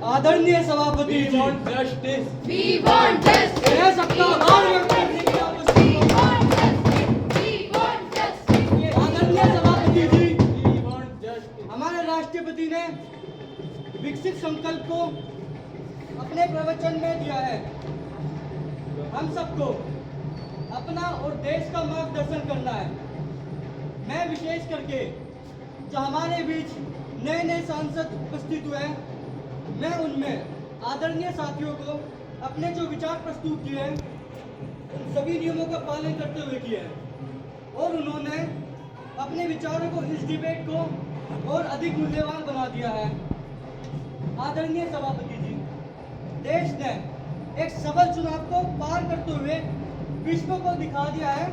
आदरणीय सभापति जी, justice. We want justice. यह सत्ताधार व्यक्त करने की आवश्यकता We want justice. We want justice. है। आदरणीय सभापति जी, We want justice. हमारे राष्ट्रपति ने विकसित संकल्प को अपने प्रवचन में दिया है। हम सबको अपना और देश का मार्गदर्शन करना है। मैं विशेष करके जो हमारे बीच नए नए सांसद उपस्थित हुए हैं, मैं उनमें आदरणीय साथियों को अपने जो विचार प्रस्तुत किए हैं उन सभी नियमों का पालन करते हुए किए हैं और उन्होंने अपने विचारों को इस डिबेट को और अधिक मूल्यवान बना दिया है। आदरणीय सभापति जी, देश ने एक सबल चुनाव को पार करते हुए विश्व को दिखा दिया है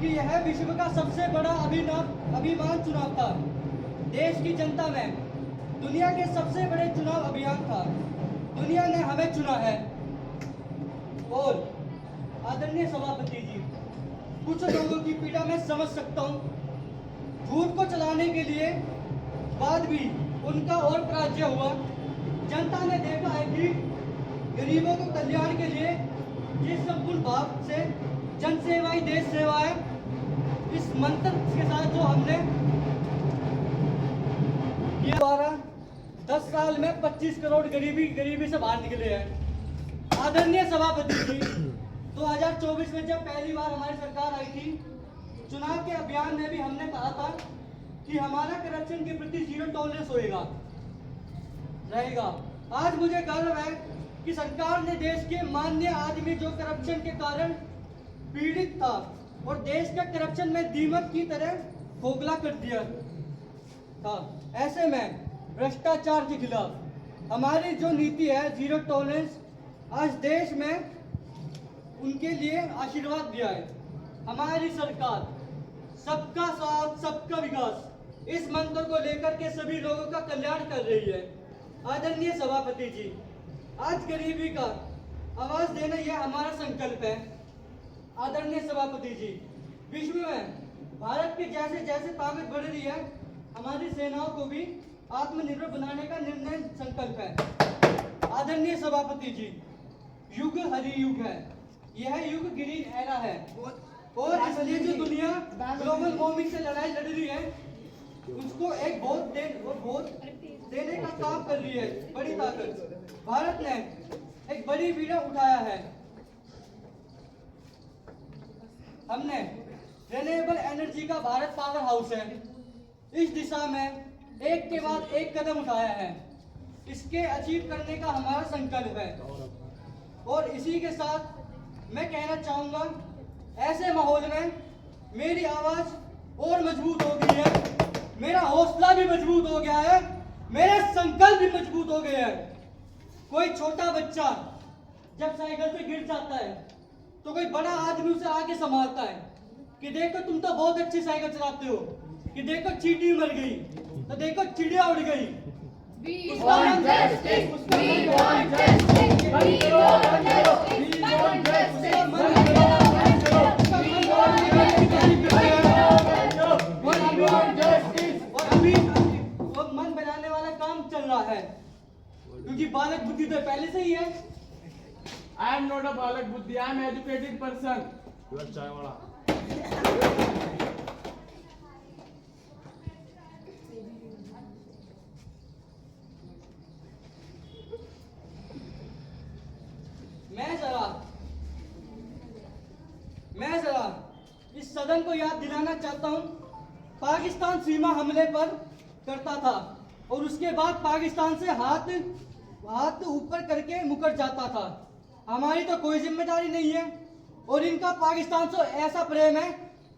कि यह विश्व का सबसे बड़ा अभिमान चुनाव था। देश की जनता में दुनिया के सबसे बड़े चुनाव अभियान था। दुनिया ने हमें चुना है। और आदरणीय सभापति जी, कुछ लोगों की पीड़ा मैं समझ सकता हूँ। झूठ को चलाने के लिए बाद भी उनका और पराजय हुआ। जनता ने देखा है कि गरीबों को कल्याण के लिए जिस संपूर्ण भाव से जन सेवा ही देश सेवा है, इस मंत्र के साथ जो हमने ये द्वारा 10 साल में 25 करोड़ गरीबी से बाहर निकले हैं। आदरणीय सभापति जी, 2024 में जब पहली बार हमारी सरकार आई थी, चुनाव के अभियान में भी हमने कहा था कि हमारा करप्शन के प्रति जीरो टॉलरेंस रहेगा। आज मुझे गर्व है कि सरकार ने देश के माननीय आदमी जो करप्शन के कारण पीड़ित था और देश का करप्शन में दीमक की तरह खोखला कर दिया था, ऐसे में भ्रष्टाचार के खिलाफ हमारी जो नीति है जीरो टॉलरेंस, आज देश में उनके लिए आशीर्वाद दिया है। हमारी सरकार सबका साथ सबका विकास इस मंत्र को लेकर के सभी लोगों का कल्याण कर रही है। आदरणीय सभापति जी, आज गरीबी का आवाज देना यह हमारा संकल्प है। आदरणीय सभापति जी, विश्व में भारत की जैसे जैसे ताकत बढ़ रही है, हमारी सेनाओं को भी आत्मनिर्भर बनाने का निर्णय संकल्प है। आदरणीय सभापति जी, युग हरि युग है, यह युग ग्रीन एरा है और इसलिए जो दुनिया ग्लोबल वार्मिंग से लड़ाई लड़ रही है, उसको एक बहुत देने का काम कर रही है बड़ी ताकत। भारत ने एक बड़ी बीड़ा उठाया है। हमने रिन्यूएबल एनर्जी का भारत पावर हाउस है, इस दिशा में एक के बाद एक कदम उठाया है। इसके अचीव करने का हमारा संकल्प है और इसी के साथ मैं कहना चाहूंगा, ऐसे माहौल में मेरी आवाज और मजबूत हो गई है, मेरा हौसला भी मजबूत हो गया है, मेरे संकल्प भी मजबूत हो गए हैं। कोई छोटा बच्चा जब साइकिल से गिर जाता है तो कोई बड़ा आदमी उसे आगे संभालता है कि देखो तुम तो बहुत अच्छी साइकिल चलाते हो, कि देखो चींटी मर गई, तो देखो चिड़िया उड़ गई। We want justice. We want justice. We want justice. We want justice. और अभी वो मन बनाने वाला काम चल रहा है, क्योंकि बालक बुद्धि तो पहले से ही है। I am not a balak buddhi. I am educated person. You are chai wala. मैं जरा इस सदन को याद दिलाना चाहता हूं, पाकिस्तान सीमा हमले पर करता था और उसके बाद पाकिस्तान से हाथ ऊपर करके मुकर जाता था। हमारी तो कोई जिम्मेदारी नहीं है और इनका पाकिस्तान से ऐसा प्रेम है,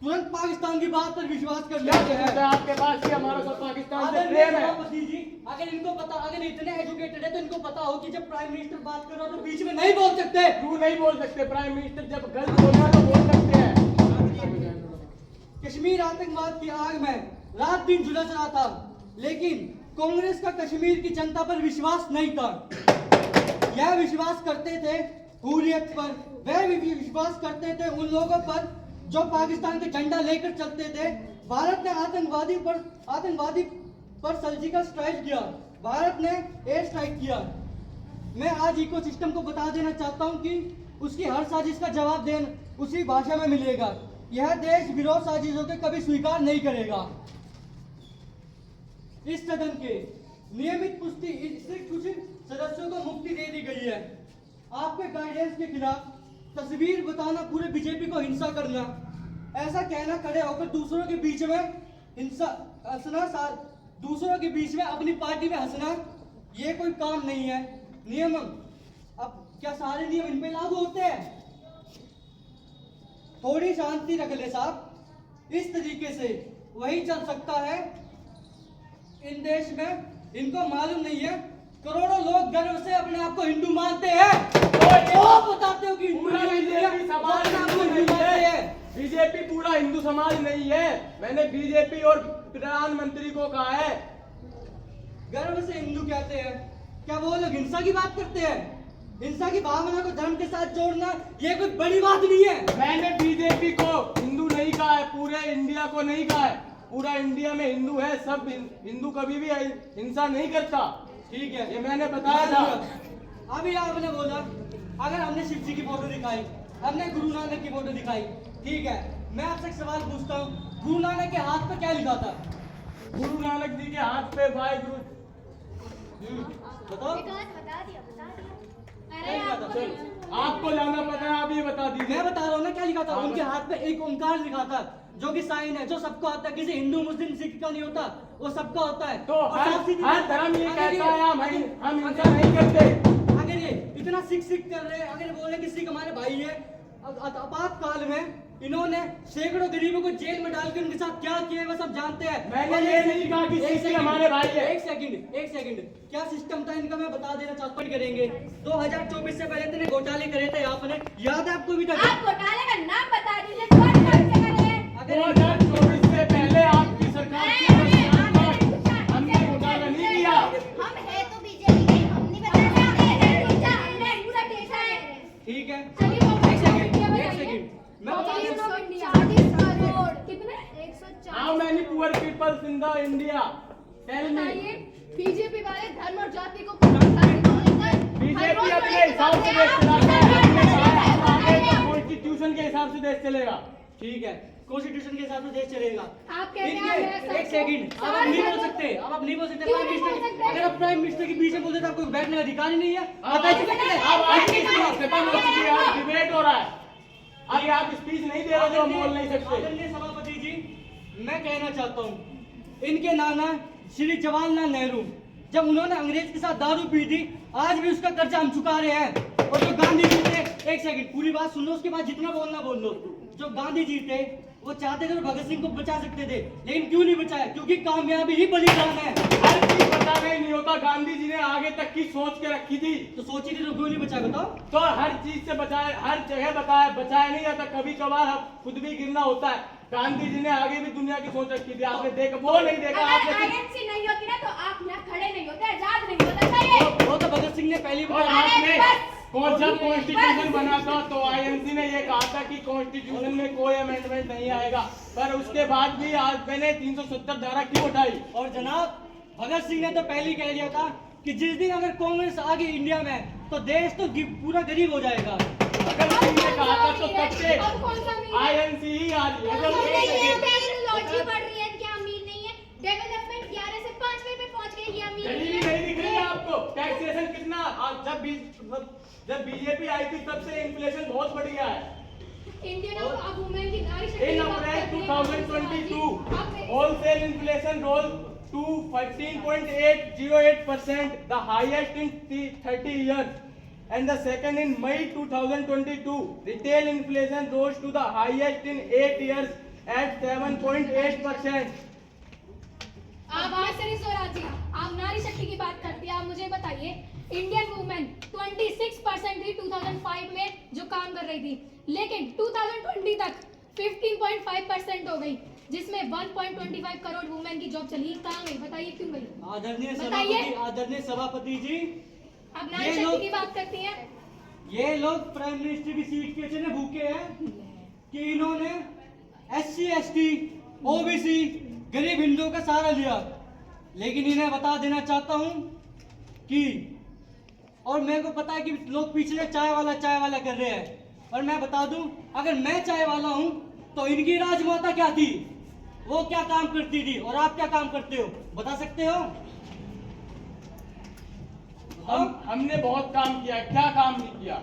तुरंत पाकिस्तान की बात पर विश्वास कर लेते हैं। आपके पास कि हमारा सब पाकिस्तान से प्रेम है। सभापति जी, अगर इनको पता, अगर इतने एजुकेटेड है तो इनको पता हो कि जब प्राइम मिनिस्टर बात कर रहा हो तो बीच में नहीं बोल सकते। क्यों नहीं बोल सकते? प्राइम मिनिस्टर जब गलत बोला तो बोल सकते हैं। कश्मीर आतंकवाद की आग में रात दिन झुलस रहा था, लेकिन कांग्रेस का कश्मीर की जनता पर विश्वास नहीं था। यह विश्वास करते थे हुर्रियत पर, वह विश्वास करते थे उन लोगों पर जो पाकिस्तान का झंडा लेकर चलते थे। भारत ने आतंकवादी पर सर्जिकल स्ट्राइक किया, भारत ने एयर स्ट्राइक किया, मैं आज इकोसिस्टम को बता देना चाहता हूं कि उसकी हर साजिश का जवाब देन उसी भाषा में मिलेगा। यह देश विरोध साजिशों के कभी स्वीकार नहीं करेगा। इस सदन के नियमित पुष्टि सिर्फ कुछ सदस्यों को मुक्ति दे दी गई है। आपके गाइडेंस के खिलाफ तस्वीर बताना, पूरे बीजेपी को हिंसा करना, ऐसा कहना, खड़े होकर दूसरों के बीच में हिंसा हंसना, दूसरों के बीच में अपनी पार्टी में हंसना, ये कोई काम नहीं है। नियम, अब क्या सारे नियम इन पे लागू होते हैं? थोड़ी शांति रख ले साहब। इस तरीके से वही चल सकता है इन देश में। इनको मालूम नहीं है करोड़ों लोग गर्व से अपने आप को हिंदू मानते हैं। तो बताते हो कि बीजेपी समाज हिंदू मानते हैं। बीजेपी पूरा हिंदू समाज नहीं है। मैंने बीजेपी और प्रधानमंत्री को कहा है। गर्व से हिंदू कहते हैं। क्या वो लोग हिंसा की बात करते हैं? हिंसा की भावना को धर्म के साथ जोड़ना ये कोई बड़ी बात नहीं है। मैंने बीजेपी को हिंदू नहीं कहा है, पूरे इंडिया को नहीं कहा है। पूरा इंडिया में हिंदू है, सब हिंदू कभी भी हिंसा नहीं करता। ठीक है, ये मैंने बताया था। अभी आपने बोला अगर हमने शिव जी की फोटो दिखाई, हमने गुरु नानक की फोटो दिखाई, ठीक है, मैं आपसे एक सवाल पूछता हूँ, गुरु नानक के हाथ पे क्या लिखा था? गुरु नानक जी के हाथ पे वाहिगुरु। बताओ। बता दिया। क्या लिखा था? चलो, आपको लाना पता है, आप ये बता दीजिए। मैं बता रहा हूँ ना क्या लिखा था। हाँ, उनके हाथ पे एक ओंकार लिखा था, जो कि साइन है, जो सबको आता है। किसी हिंदू मुस्लिम सिख का नहीं होता, वो सबका होता है। तो और साफ सीधी हर बात- धर्म ये अगर कहता है हम हिंसा अगर- नहीं करते। अगर ये इतना सिख कर रहे हैं, अगर बोले कि सिख हमारे भाई है, आपातकाल में इन्होंने सैकड़ों गरीबों को जेल में डाल के उनके साथ क्या किया वो सब जानते हैं। मैंने और ये नहीं कहा कि एक सिख सेकंड, हमारे भाई है। एक सेकंड, क्या सिस्टम था इनका मैं बता देना चाहता हूँ। करेंगे 2024 से पहले इतने घोटाले करे थे आपने, याद है आपको भी तक? आप घोटाले का नाम बता दीजिए। कौन कौन से करे हैं? 2024 से पहले आपकी सरकार की हमने घोटाला नहीं किया। हम है तो बीजेपी के, हम नहीं बताया। हमने पूरा देखा है। ठीक है, चलिए वो एक सेकंड, मैं बता दूं। 140 करोड़ कितने? 140। How many poor peoples in the India? Tell me. बताइए, बीजेपी वाले धर्म और जाति को बीजेपी अपने हिसाब से देश चलाता है। हमने कहा है हम आगे तो कॉन्स्टिट्यूशन के हिसाब से देश चलेगा। ठीक है, कॉन्स्टिट्यूशन के हिसाब से देश चलेगा। आप कहते हैं देखिए, एक सेकंड, अब आप नहीं बोल सकते, अब आप नहीं बोल सकते। प्राइम मिनिस्टर, अगर आप प्राइम मिनिस्टर के बीच में बोलते तो आपको बैठने का अधिकार ही नहीं है। बताइए कितने? अब आपकी खत्म हो चुकी है, अब डिबेट हो रहा है। अभी आप स्पीच नहीं दे रहे जो हम बोल नहीं सकते। आदरणीय सभापति जी, मैं कहना चाहता हूँ, इनके नाना श्री जवाहरलाल नेहरू, जब उन्होंने अंग्रेज के साथ दारू पी थी, आज भी उसका कर्जा हम चुका रहे हैं। और जो गांधी जी थे, एक सेकंड पूरी बात सुन लो, उसके बाद जितना बोलना बोल लो। जो गांधी जी थे वो चाहते थे तो भगत सिंह को बचा सकते थे, लेकिन क्यों नहीं बचाया? क्योंकि कामयाबी ही बलिदान है। हर चीज बताना ही नहीं होता। गांधी जी ने आगे तक की सोच के रखी थी, तो सोची थी तो क्यों नहीं बचाया? बताओ। तो हर चीज से बचाया, हर जगह बचाया नहीं जाता। कभी कभार खुद भी गिरना होता है। गांधी जी ने आगे भी दुनिया की सोच रखी थी। आपने देखा वो नहीं देखा? अगर आपने आईएनसी नहीं होती ना तो आप यहाँ खड़े नहीं होते, आजाद नहीं होते। बताइए। वो तो भगत सिंह ने पहली और बार आपने बस। जब कॉन्स्टिट्यूशन बना था तो आईएनसी ने ये कहा था कि कॉन्स्टिट्यूशन में कोई अमेंडमेंट नहीं आएगा, पर उसके बाद भी आज मैंने 370 धारा क्यों उठाई? और जनाब भगत सिंह ने तो पहले ही कह दिया था कि जिस दिन अगर कांग्रेस आ गई इंडिया में तो देश तो पूरा गरीब हो जाएगा। भगत सिंह ने कहा था तो तब से अब कौन सा मीन है? आईएनसी ही आज टेक्नोलॉजी बढ़ रही है, क्या अमीर नहीं है? डेवलपमेंट 11 से 5वें पे पहुंच गई, ये अमीर गरीबी नहीं है। नहीं दिख रही है आपको? टैक्सेशन कितना आज जब बीजेपी आई थी तब से इन्फ्लेशन बहुत बढ़ गया है। इंडियन अब वुमेन की नारी शक्ति In की बात April करते हैं। 2022, आप- wholesale inflation rose to 14.808%, the highest in 30 years, and the second in May 2022. Retail inflation rose to the highest in 8 years at 7.8%. आप मिस्टर स्वराज जी, आप नारी शक्ति की बात करती है। आप मुझे बताइए, इंडियन वुमेन 26% थी 2005 में जो काम कर रही थी, लेकिन 2020 तक 15.5% हो गई, जिसमें 1.25 करोड़ वुमेन की जॉब चली। कहाँ गई? बताइए क्यों गई? बताइए। आदरणीय सभापति जी, आप नारी ये शक्ति लोग- की बात करती हैं। ये लोग प्राइम मिनिस्टर की सीट के इतने भूखे हैं कि इन्होंने SC ST OBC गरीब हिंदुओं का सहारा लिया। लेकिन इन्हें बता देना चाहता हूं कि और मेरे को पता है कि लोग पीछे से चाय वाला कर रहे हैं। और मैं बता दूं, अगर मैं चाय वाला हूं तो इनकी राजमाता क्या थी, वो क्या काम करती थी और आप क्या काम करते हो, बता सकते हो? हमने बहुत काम किया, क्या काम नहीं किया?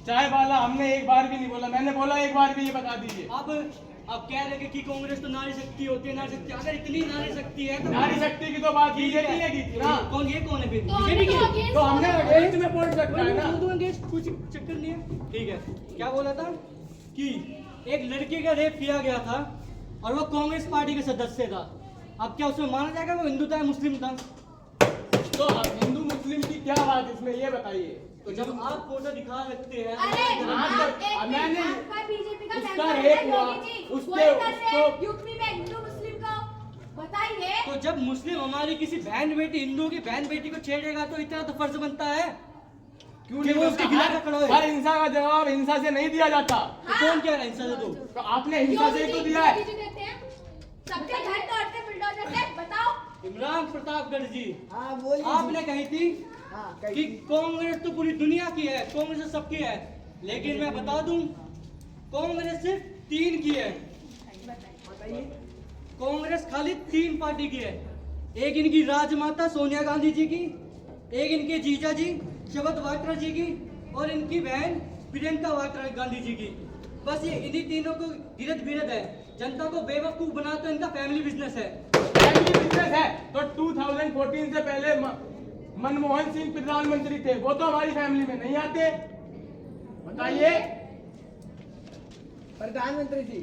चाय वाला हमने एक बार भी नहीं बोला, मैंने बोला एक बार भी, ये बता दीजिए। अब कह रहे कि कांग्रेस तो नारी शक्ति होती है, नारी शक्ति, अगर इतनी नारी शक्ति है तो नारी शक्ति की तो बात बीजेपी ने की थी ना। कौन है फिर? तो हमने तो against तो हमने अगेंस्ट में बोल सकता है ना। कुछ चक्कर नहीं है, ठीक है। क्या बोला था कि एक लड़की का रेप किया गया था और वो कांग्रेस पार्टी का सदस्य था। अब क्या उसमें माना जाएगा वो हिंदू था या मुस्लिम था? तो अब हिंदू मुस्लिम की क्या बात इसमें, ये बताइए। तो जब आप फोटो दिखा सकते हैं अरे मैंने आपका बीजेपी का उसका मेंबर रेप है, हुआ, योगी जी, उसके वही कर रहे हैं, उसको यूपी में हिंदू मुस्लिम को बताइए। तो जब मुस्लिम हमारी किसी बहन बेटी, हिंदू की बहन बेटी को छेड़ेगा तो इतना तो फर्ज बनता है क्यों कि नहीं वो उसके खिलाफ खड़ा होए। हर हिंसा का जवाब हिंसा से नहीं दिया जाता। तो कौन कह रहा है हिंसा से? तो आपने हिंसा से ही तो दिया है। योगी जी देते हैं, सबके घर तोड़ते बुलडोजर से, बताओ। इमरान प्रतापगढ़ जी, हाँ बोलिए आपने कही थी हाँ कि कांग्रेस तो पूरी दुनिया की है, कांग्रेस तो सबकी है, लेकिन मैं बता दूं कांग्रेस सिर्फ 3 की है। बताइए। कांग्रेस खाली 3 पार्टी की है। एक इनकी राजमाता सोनिया गांधी जी की, एक इनके जीजा जी शरद वाड्रा जी की और इनकी बहन प्रियंका वाड्रा गांधी जी की। बस ये इन्हीं तीनों को गिरद गिरद है। जनता को बेवकूफ बनाना तो इनका फैमिली बिजनेस है। फैमिली बिजनेस है तो 2014 से पहले मनमोहन सिंह प्रधानमंत्री थे, वो तो हमारी फैमिली में नहीं आते। बताइए। प्रधानमंत्री जी,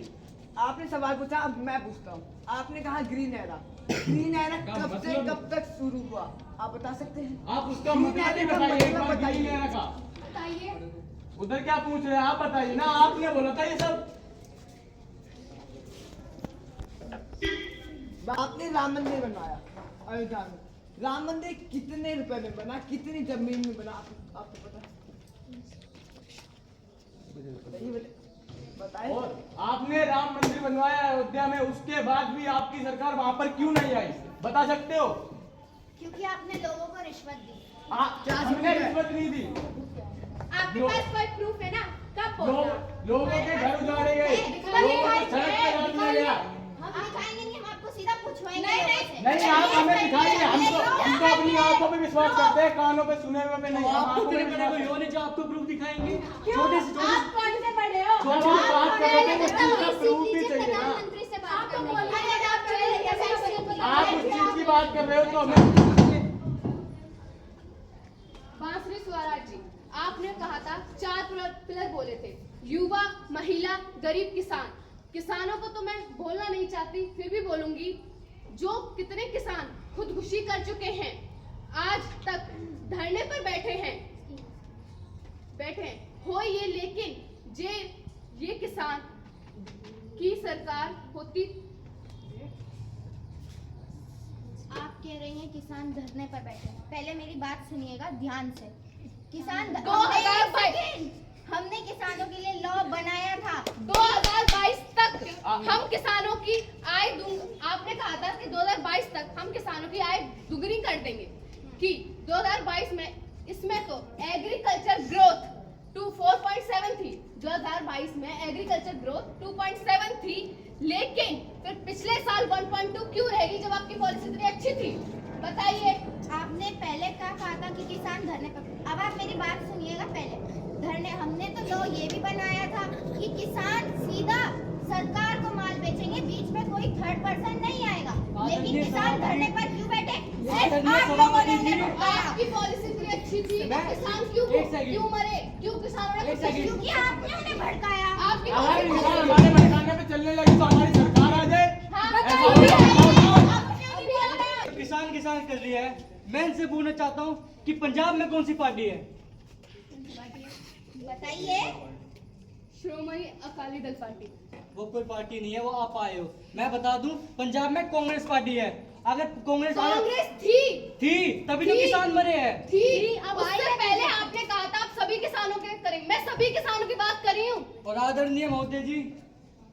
आपने सवाल पूछा, अब मैं पूछता हूँ। आपने कहा ग्रीन एरा, ग्रीन एरा कब से कब तक शुरू हुआ, आप बता सकते हैं? आप उसका ग्रीन मतलब ही एरा का बताइए, एक मतलब बार बताइए। ग्रीन एरा का। बताइए। उधर क्या पूछ रहे हैं आप बताइए ना, आपने बोला था ये सब। आपने राम मंदिर बनवाया अयोध्या में, राम मंदिर कितने रुपए में बना, कितनी जमीन में बना, आपको पता? बताइए। और आपने राम मंदिर बनवाया अयोध्या में, उसके बाद भी आपकी सरकार वहां पर क्यों नहीं आई, बता सकते हो? क्योंकि आपने लोगों को रिश्वत दी। हमने रिश्वत नहीं दी। आपके पास कोई प्रूफ है ना? कब बोला? लोगों के घर उजाड़े गए, लोगों को सड़क पे डाल दिया गया। हम दिखाएंगे नहीं, हम आपको सीधा पूछवाएंगे नहीं, लोगों से। नहीं, आप हमें दिखाएंगे, हम तो अपनी आंखों पे विश्वास करते हैं, कानों पे सुने हुए पे नहीं। हम आपको आंखों पे तेरे बड़े विश्वास कोई करते और है जो आपको प्रूफ दिखाएंगे? क्यों? छोटे से आप कौन से बड़े हो? हैं। जब हम बात कर रहे थे तो तो उसका प्रूफ भी लीजिए चाहिए ना। प्रधानमंत्री से बात आपको करने बोलना के लिए। है, आप चले जाइए। आप उस चीज की बात कर रहे हो तो हमें बांसुरी स्वराज जी, आपने कहा था 4 पिलर बोले थे, युवा, महिला, गरीब, किसान। किसानों को तो मैं बोलना नहीं चाहती, फिर भी बोलूंगी। जो कितने किसान खुदकुशी कर चुके हैं, आज तक धरने पर बैठे हैं हो ये, लेकिन ये किसान की सरकार होती। आप कह रही हैं किसान धरने पर बैठे हैं। पहले मेरी बात सुनिएगा ध्यान से। किसान 2022 हमने किसानों के लिए लॉ बनाया था। 2022 तक हम किसानों की आय आपने कहा था कि 2022 तक हम किसानों की आय दुगनी कर देंगे, कि 2022 में इसमें तो एग्रीकल्चर ग्रोथ 4.7 थी। 2022 में एग्रीकल्चर ग्रोथ 2.7 थी, लेकिन फिर पिछले साल 1.2 क्यों रहेगी जब आपकी पॉलिसी इतनी अच्छी थी? बताइए। आपने पहले क्या कहा था कि किसान धरने पर, अब आप मेरी बात सुनिएगा। पहले धरने हमने तो लॉ ये भी बनाया था कि किसान सीधा सरकार को माल बेचेंगे, बीच में कोई थर्ड पर्सन नहीं आएगा। लेकिन किसान धरने पर क्यों बैठे? सिर्फ आप लोगों ने उन्हें भड़काया। आपकी पॉलिसी इतनी अच्छी थी, मैं- किसान एक सेकंड। क्यों मरे? क्यों किसानों ने एक सेकंड। क्योंकि आपने उन्हें भड़काया। आपकी अगर पॉलिसी इंसान हमारे भड़काने पे चलने लगे तो हमारी सरकार आ जाए। हाँ, ऐसा बताइए। होगा? आपने अभी बोला। किसान कर रही है। मैं इनसे पूछना चाहता हूँ कि पंजाब में कौन सी पार्टी है? बताइए। श्रोमणी अकाली दल पार्टी। वो कोई पार्टी नहीं है, वो आप आए हो। मैं बता दूं पंजाब में कांग्रेस पार्टी है। अगर कांग्रेस थी तभी तो थी। किसान मरे हैं। थी। अब उससे पहले आपने कहा था आप सभी किसानों के करेंगे, मैं सभी किसानों की बात कर रही हूँ। और आदरणीय महोदय जी,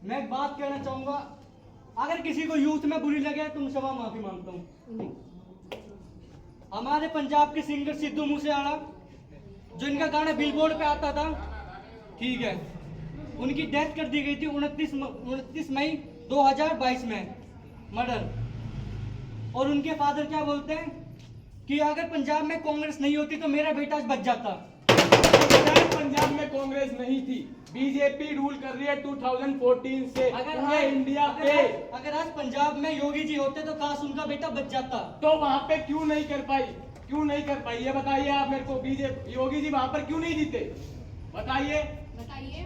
मैं एक बात कहना चाहूंगा, अगर किसी को यूथ में बुरी लगे तो मैं क्षमा माफी मांगता हूँ। हमारे पंजाब के सिंगर सिद्धू मूसेवाला जो इनका गाना बिलबोर्ड पे आता था, ठीक है, उनकी डेथ कर दी गई थी 29 मई 2022 में, मर्डर। और उनके फादर क्या बोलते हैं कि अगर पंजाब में कांग्रेस नहीं होती तो मेरा बेटा आज बच जाता। पंजाब में कांग्रेस नहीं थी, बीजेपी रूल कर रही है 2014 से पूरे इंडिया पे। अगर आज पंजाब में योगी जी होते तो काश उनका बेटा बच जाता। तो वहाँ पे क्यों नहीं कर पाई, क्यों नहीं कर पाई, ये बताइए आप मेरे को। बीजेपी योगी जी वहाँ पर क्यों नहीं जीते, बताइए। बताइए।